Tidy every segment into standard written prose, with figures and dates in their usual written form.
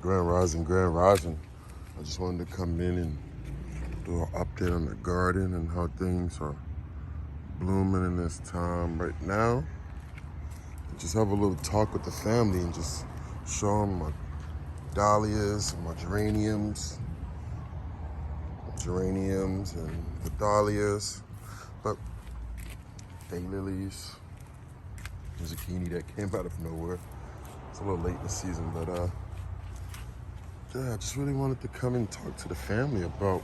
Grand Rising, Grand Rising. I just wanted to come in and do an update on the garden and how things are blooming in this time right now. Just have a little talk with the family and just show them my dahlias and my geraniums and the dahlias, but daylilies, the zucchini that came out of nowhere. It's a little late in the season, but yeah, I just really wanted to come and talk to the family about,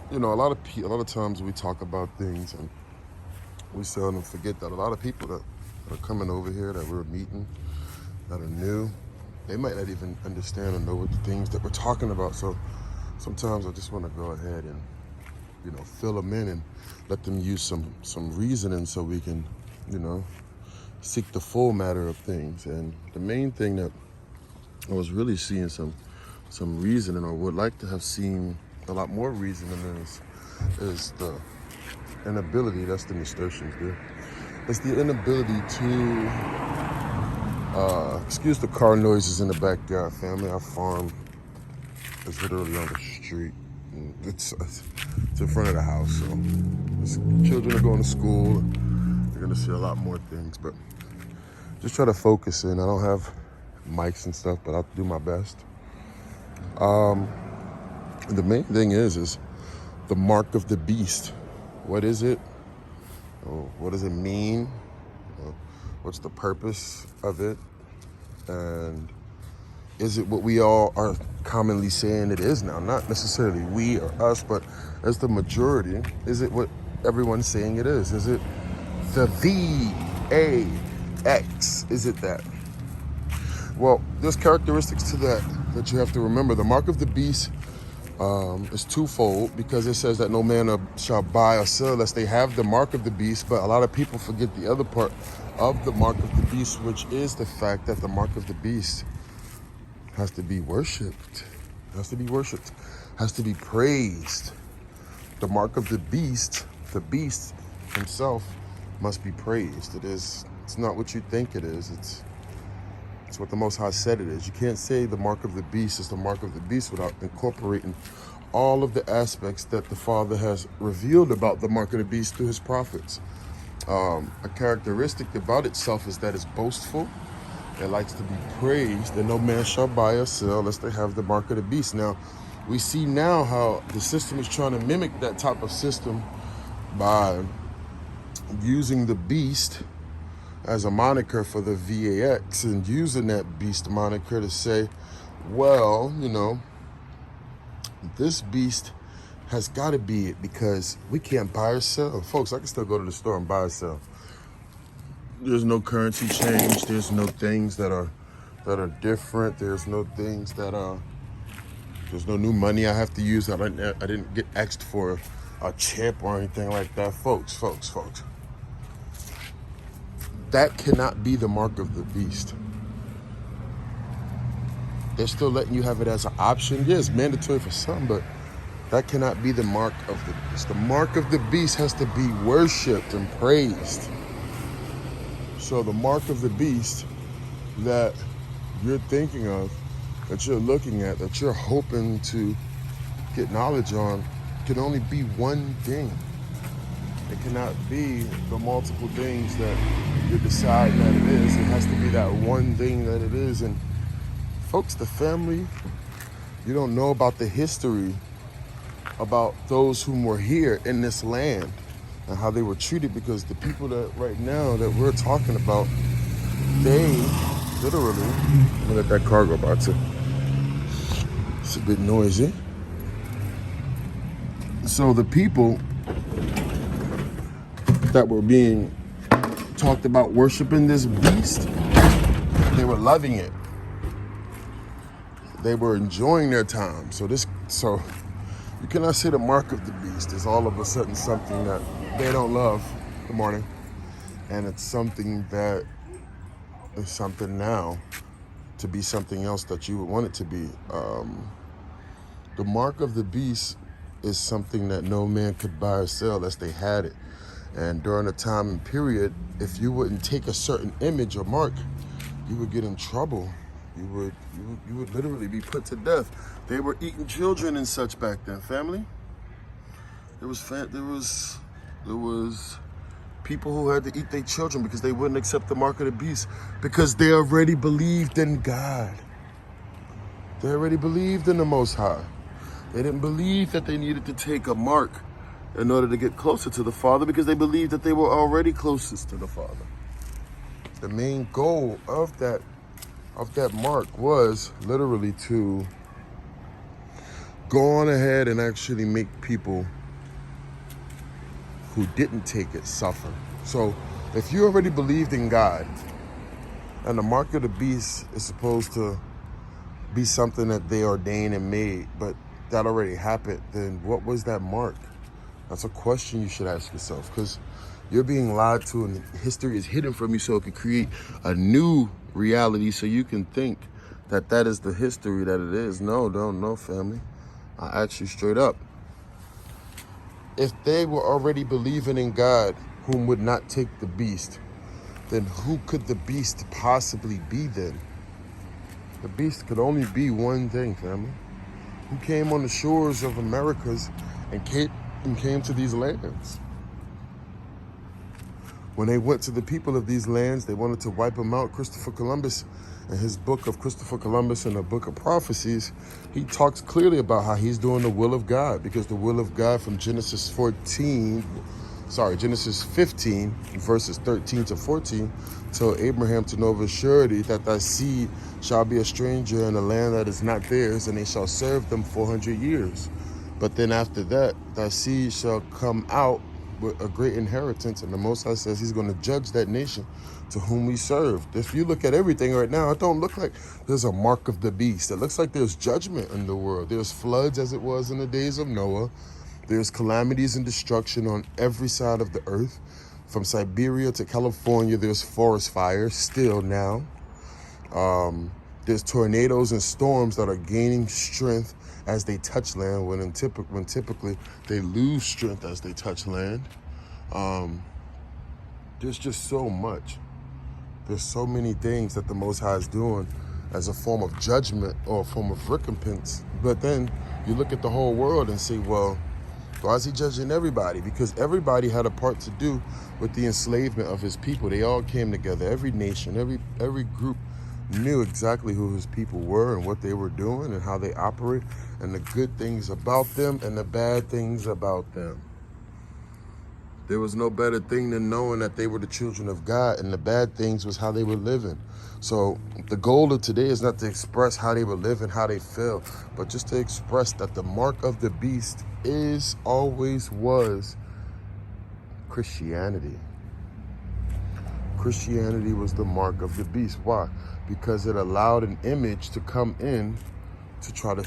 a lot of times we talk about things and we seldom forget that a lot of people that are coming over here that we're meeting that are new, they might not even understand or know what the things that we're talking about. So sometimes I just want to go ahead and, fill them in and let them use some reasoning so we can, seek the full matter of things. And the main thing that I was really seeing some reasoning, or would like to have seen a lot more reasoning, is the inability, that's the nasturtiums there. It's the inability to, excuse the car noises in the backyard, family. Our farm is literally on the street. It's in front of the house, so children are going to school. You're gonna see a lot more things, but just try to focus in. I don't have mics and stuff, but I'll do my best. The main thing is the mark of the beast. What is it? What does it mean? What's the purpose of it? And is it what we all are commonly saying it is now? Not necessarily we or us, but as the majority, is it what everyone's saying it is? Is it the VAX? Is it that? Well, there's characteristics to that you have to remember. The mark of the beast is twofold, because it says that no man shall buy or sell unless they have the mark of the beast. But a lot of people forget the other part of the mark of the beast, which is the fact that the mark of the beast has to be worshipped, has to be praised. The mark of the beast himself must be praised. It's not what you think it is. It's what the Most High said it is. You can't say the mark of the beast is the mark of the beast without incorporating all of the aspects that the Father has revealed about the mark of the beast through his prophets. A characteristic about itself is that it's boastful. It likes to be praised, and no man shall buy or sell unless they have the mark of the beast. Now, we see now how the system is trying to mimic that type of system by using the beast as a moniker for the VAX, and using that beast moniker to say, well, this beast has got to be it because we can't buy or sell. Folks, I can still go to the store and buy or sell. There's no currency change. There's no things that are different. There's no things that there's no new money I have to use. I didn't get asked for a chip or anything like that. Folks. That cannot be the mark of the beast. They're still letting you have it as an option. Yeah, it's mandatory for some, but that cannot be the mark of the beast. The mark of the beast has to be worshipped and praised. So the mark of the beast that you're thinking of, that you're looking at, that you're hoping to get knowledge on, can only be one thing. It cannot be the multiple things that you're deciding that it is. It has to be that one thing that it is. And folks, the family, you don't know about the history about those whom were here in this land and how they were treated, because the people that right now that we're talking about, they literally, I'm gonna let that car go by too. It's a bit noisy. So the people that were being talked about worshiping this beast, they were loving it. They were enjoying their time. So you cannot say the mark of the beast is all of a sudden something that they don't love. Good morning. And it's something that is something now to be something else that you would want it to be. The mark of the beast is something that no man could buy or sell unless they had it. And during a time and period, if you wouldn't take a certain image or mark, you would get in trouble. You would literally be put to death. They were eating children and such back then, family. There was people who had to eat their children because they wouldn't accept the mark of the beast, because they already believed in God. They already believed in the Most High. They didn't believe that they needed to take a mark in order to get closer to the Father, because they believed that they were already closest to the Father. The main goal of that mark was literally to go on ahead and actually make people who didn't take it suffer. So if you already believed in God, and the mark of the beast is supposed to be something that they ordained and made, but that already happened, then what was that mark? That's a question you should ask yourself, because you're being lied to and history is hidden from you so it could create a new reality so you can think that that is the history that it is. No, family. I ask you straight up. If they were already believing in God, whom would not take the beast, then who could the beast possibly be then? The beast could only be one thing, family. Who came on the shores of Americas and came to these lands? When they went to the people of these lands, they wanted to wipe them out. Christopher Columbus, in his book of Christopher Columbus and the Book of Prophecies, he talks clearly about how he's doing the will of God, because the will of God from Genesis 15, verses 13 to 14, told Abraham to know of a surety that thy seed shall be a stranger in a land that is not theirs, and they shall serve them 400 years. But then after that, thy seed shall come out with a great inheritance, and the Most High says he's going to judge that nation to whom we serve. If you look at everything right now, it don't look like there's a mark of the beast. It looks like there's judgment in the world. There's floods as it was in the days of Noah. There's calamities and destruction on every side of the earth. From Siberia to California, there's forest fires still now. There's tornadoes and storms that are gaining strength as they touch land, when typically they lose strength as they touch land. There's just so much. There's so many things that the Most High is doing as a form of judgment or a form of recompense. But then you look at the whole world and say, well, why is he judging everybody? Because everybody had a part to do with the enslavement of his people. They all came together. Every nation, every group knew exactly who his people were and what they were doing and how they operate, and the good things about them and the bad things about them. There was no better thing than knowing that they were the children of God, and the bad things was how they were living. So the goal of today is not to express how they were living, how they felt, but just to express that the mark of the beast always was Christianity. Christianity was the mark of the beast. Why? Because it allowed an image to come in to try to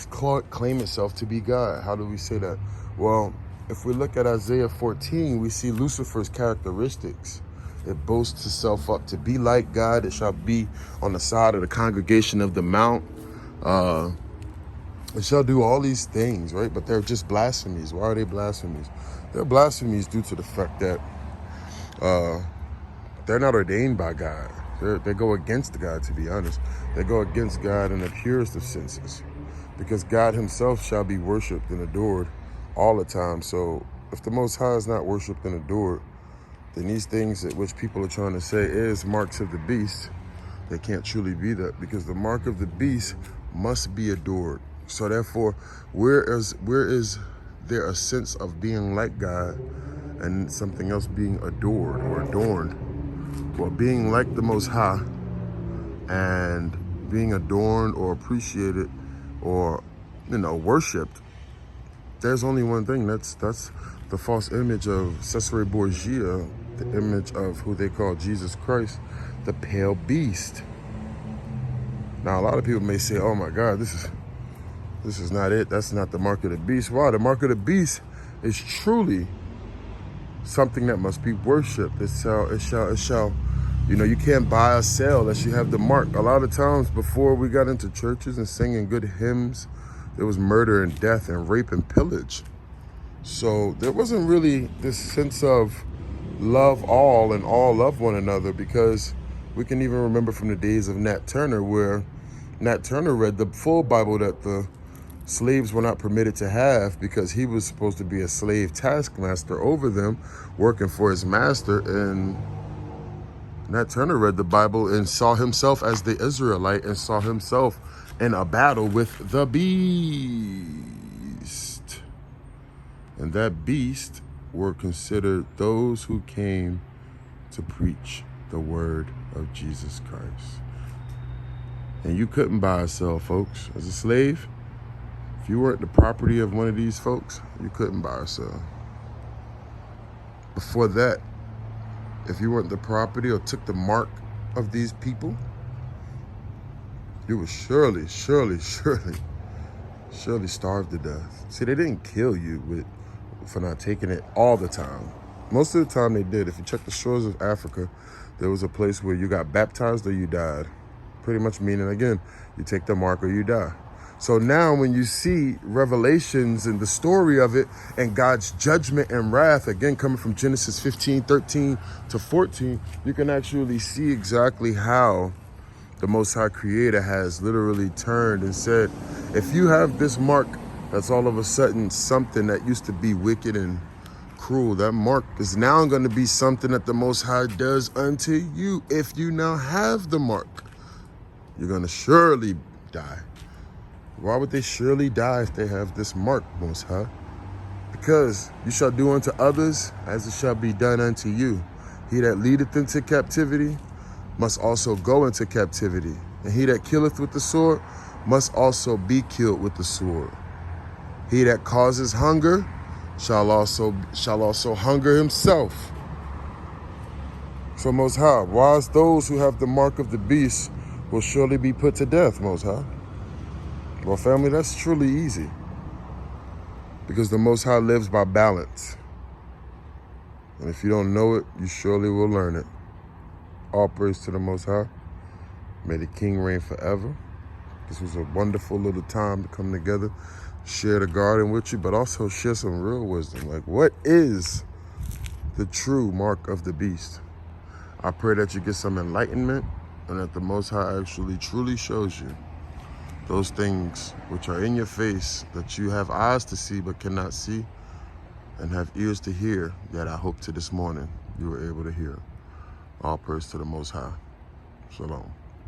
claim itself to be God. How do we say that? Well, if we look at Isaiah 14, we see Lucifer's characteristics. It boasts itself up to be like God. It shall be on the side of the congregation of the mount. It shall do all these things, right? But they're just blasphemies. Why are they blasphemies? They're blasphemies due to the fact that they're not ordained by God. They go against God, to be honest. They go against God in the purest of senses, because God himself shall be worshipped and adored all the time. So if the Most High is not worshipped and adored, then these things that which people are trying to say is marks of the beast, they can't truly be that, because the mark of the beast must be adored. So therefore, where is there a sense of being like God and something else being adored or adorned? Well, being like the Most High and being adorned or appreciated or, worshipped, there's only one thing. That's the false image of Cesare Borgia, the image of who they call Jesus Christ, the pale beast. Now, a lot of people may say, oh my God, this is not it. That's not the mark of the beast. Wow, the mark of the beast is truly something that must be worshipped. It shall, you can't buy or sell unless you have the mark. A lot of times before we got into churches and singing good hymns, there was murder and death and rape and pillage. So there wasn't really this sense of love all and all love one another, because we can even remember from the days of Nat Turner where Nat Turner read the full Bible that the slaves were not permitted to have because he was supposed to be a slave taskmaster over them, working for his master. And Nat Turner read the Bible and saw himself as the Israelite and saw himself in a battle with the beast. And that beast were considered those who came to preach the word of Jesus Christ. And you couldn't buy or sell, folks. As a slave, if you weren't the property of one of these folks, you couldn't buy or sell. Before that, if you weren't the property or took the mark of these people, you would surely starve to death. See, they didn't kill you for not taking it all the time. Most of the time they did. If you check the shores of Africa, there was a place where you got baptized or you died. Pretty much meaning, again, you take the mark or you die. So now when you see Revelations and the story of it and God's judgment and wrath, again, coming from Genesis 15, 13 to 14, you can actually see exactly how the Most High Creator has literally turned and said, if you have this mark, that's all of a sudden something that used to be wicked and cruel. That mark is now going to be something that the Most High does unto you. If you now have the mark, you're going to surely die. Why would they surely die if they have this mark, Most High? Because you shall do unto others as it shall be done unto you. He that leadeth into captivity must also go into captivity. And he that killeth with the sword must also be killed with the sword. He that causes hunger shall also hunger himself. So Most High, whilst those who have the mark of the beast will surely be put to death, Most High. Well, family, that's truly easy. Because the Most High lives by balance. And if you don't know it, you surely will learn it. All praise to the Most High. May the King reign forever. This was a wonderful little time to come together, share the garden with you, but also share some real wisdom. Like, what is the true mark of the beast? I pray that you get some enlightenment and that the Most High actually truly shows you those things which are in your face that you have eyes to see but cannot see, and have ears to hear that I hope to this morning you were able to hear. All praise to the Most High. Shalom.